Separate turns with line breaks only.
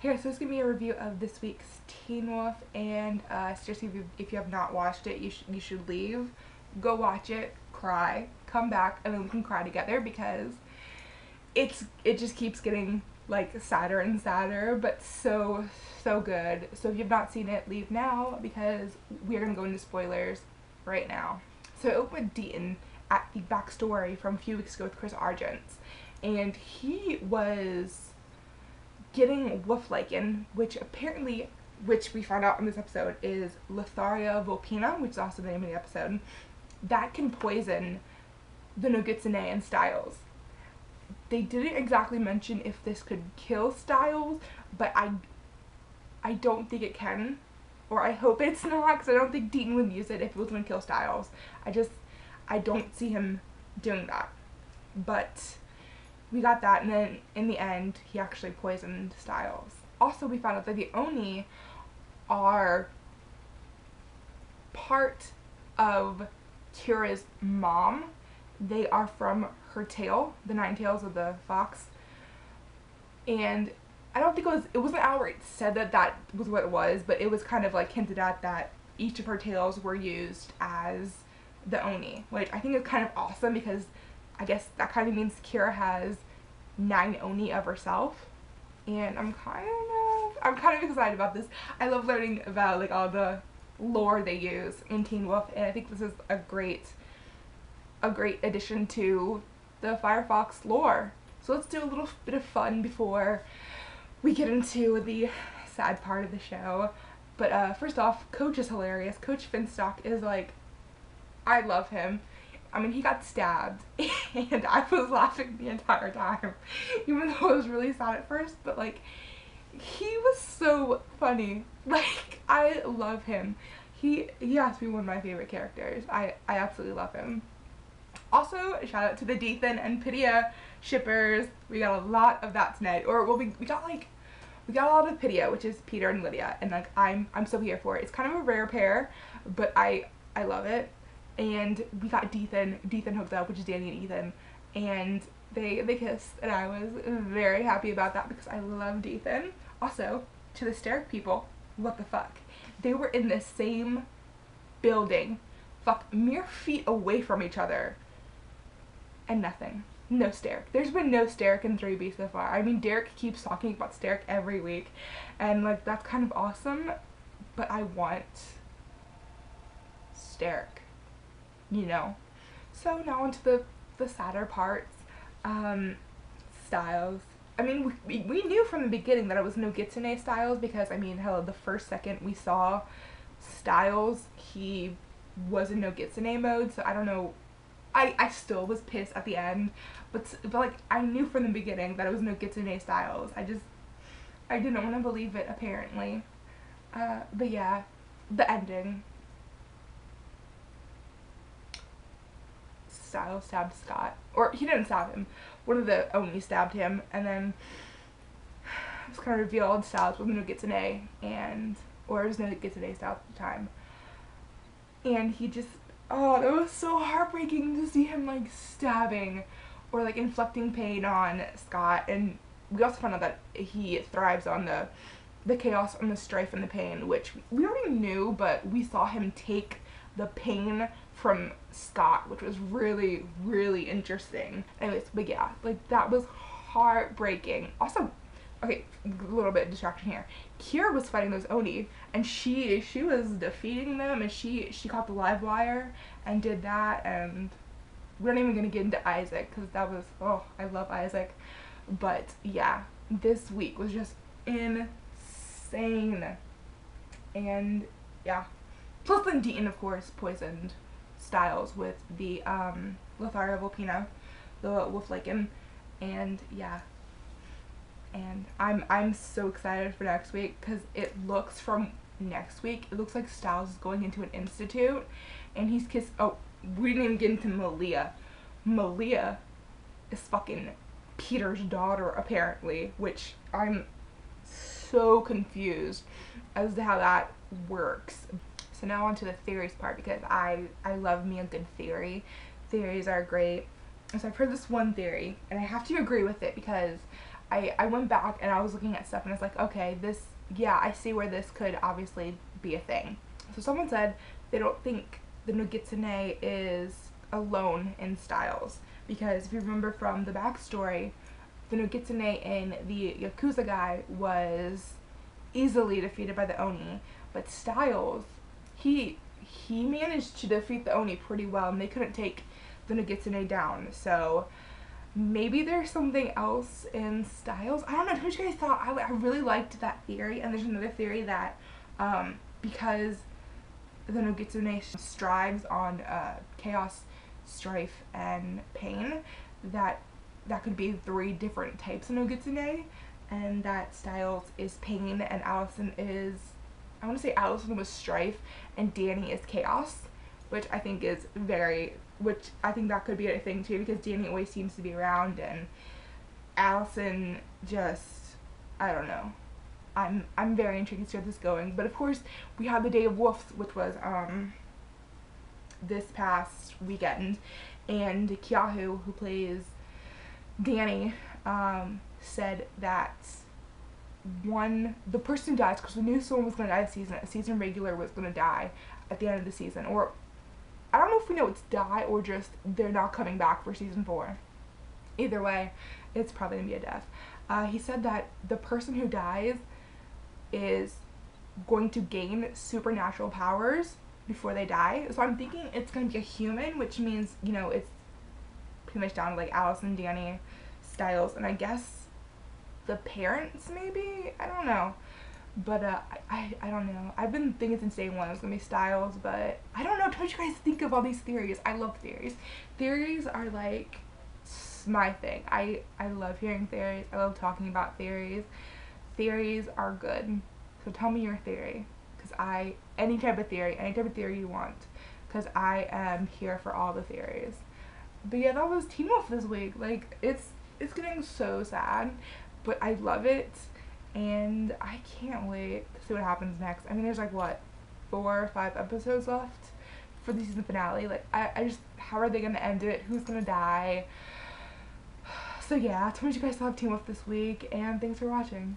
Here, so this is going to be a review of this week's Teen Wolf, and seriously, if you have not watched it, you should leave, go watch it, cry, come back, and then we can cry together, because it just keeps getting, like, sadder and sadder, but so good. So if you've not seen it, leave now, because we're going to go into spoilers right now. So it opened with Deaton at the backstory from a few weeks ago with Chris Argent's, and he was getting wolf lichen, which we found out in this episode is Letharia Vulpina, which is also the name of the episode, that can poison the Nogitsune and Styles. They didn't exactly mention if this could kill Styles, but I don't think it can, or I hope it's not, because I don't think Deaton would use it if it was going to kill Styles. I don't see him doing that, but we got that, and then in the end, he actually poisoned Styles. Also, we found out that the Oni are part of Kira's mom. They are from her tail, the 9 tails of the fox. And I don't think it wasn't outright said that was what it was, but it was kind of like hinted at that each of her tails were used as the Oni, which I think is kind of awesome, because I guess that kind of means Kira has 9 Oni of herself, and I'm kind of excited about this. I love learning about, like, all the lore they use in Teen Wolf, and I think this is a great addition to the Firefox lore. So let's do a little bit of fun before we get into the sad part of the show. But first off, Coach is hilarious. Coach Finstock is, like, I love him. I mean, he got stabbed, and I was laughing the entire time, even though it was really sad at first, but, like, he was so funny. Like, I love him. He has to be one of my favorite characters. I absolutely love him. Also, shout out to the Deaton and Pydia shippers. We got a lot of that tonight, or, well, we got a lot of Pydia, which is Peter and Lydia, and, like, I'm so here for it. It's kind of a rare pair, but I love it. And we got Deaton hooked up, which is Danny and Ethan, and they kissed, and I was very happy about that because I love Deaton. Also, to the Sterk people, what the fuck? They were in the same building, mere feet away from each other, and nothing. No Sterk. There's been no Sterk in 3B so far. I mean, Derek keeps talking about Sterk every week, and, like, that's kind of awesome, but I want Sterk. You know. So now onto the sadder parts. Styles. I mean, we knew from the beginning that it was Nogitsune Styles, because, I mean, hell, the first second we saw Styles, he was in Nogitsune mode, so I don't know. I still was pissed at the end, but like, I knew from the beginning that it was Nogitsune Styles. I didn't want to believe it, apparently. But yeah, the ending. Styles stabbed Scott, or he didn't stab him, one of the Oni stabbed him, and then it was kind of revealed Styles was Nogitsune, or it was Nogitsune Styles at the time, and he just, oh, it was so heartbreaking to see him, like, stabbing, or, like, inflicting pain on Scott. And we also found out that he thrives on the chaos and the strife and the pain, which we already knew, but we saw him take the pain from Scott, which was really, really interesting. Anyways, but yeah, like, that was heartbreaking. Also, okay, a little bit of distraction here. Kira was fighting those Oni, and she was defeating them, and she caught the live wire and did that, and we're not even gonna get into Isaac, because that was, oh, I love Isaac. But yeah, this week was just insane. And yeah, plus then Deaton, of course, poisoned Styles with the Letharia Vulpina, the wolf lichen, and yeah, and I'm so excited for next week, because it looks, from next week, it looks like Styles is going into an institute, and he's oh, we didn't even get into Malia. Malia is fucking Peter's daughter, apparently, which I'm so confused as to how that works. So now on to the theories part, because I love me a good theory. Theories are great. So I've heard this one theory, and I have to agree with it, because I went back and I was looking at stuff and it's like, okay, this, yeah, I see where this could obviously be a thing. So someone said they don't think the Nogitsune is alone in Styles, because if you remember from the backstory, the Nogitsune in the Yakuza guy was easily defeated by the Oni, but Styles, he managed to defeat the Oni pretty well, and they couldn't take the Nogitsune down. So maybe there's something else in Styles. I don't know. What you guys thought? I really liked that theory, and there's another theory that because the Nogitsune strives on chaos, strife, and pain, that could be 3 different types of Nogitsune, and that Styles is pain and Allison is, I want to say Allison was strife and Danny is chaos, which I think is which I think that could be a thing too, because Danny always seems to be around and Allison just, I don't know. I'm very intrigued to see where this is going. But of course, we had the Day of Wolves, which was this past weekend, and Kyahu, who plays Danny, said that the person who dies, because we knew someone was going to die this season, a season regular was going to die at the end of the season, or I don't know if we know it's die or just they're not coming back for season 4. Either way, it's probably going to be a death. He said that the person who dies is going to gain supernatural powers before they die. So I'm thinking it's going to be a human, which means, you know, it's pretty much down to like Allison, Danny, Styles, and I guess the parents maybe? I don't know. But I don't know. I've been thinking since day one it was going to be Styles, but I don't know. What do you guys think of all these theories? I love theories. Theories are like my thing. I love hearing theories. I love talking about theories. Theories are good. So tell me your theory, because any type of theory you want, because I am here for all the theories. But yeah, that was Teen Wolf this week. Like, it's getting so sad, but I love it, and I can't wait to see what happens next. I mean, there's like, what, 4 or 5 episodes left for the season finale. Like, I just, how are they gonna end it? Who's gonna die? So yeah, tell me what you guys thought of Teen Wolf this week, and thanks for watching.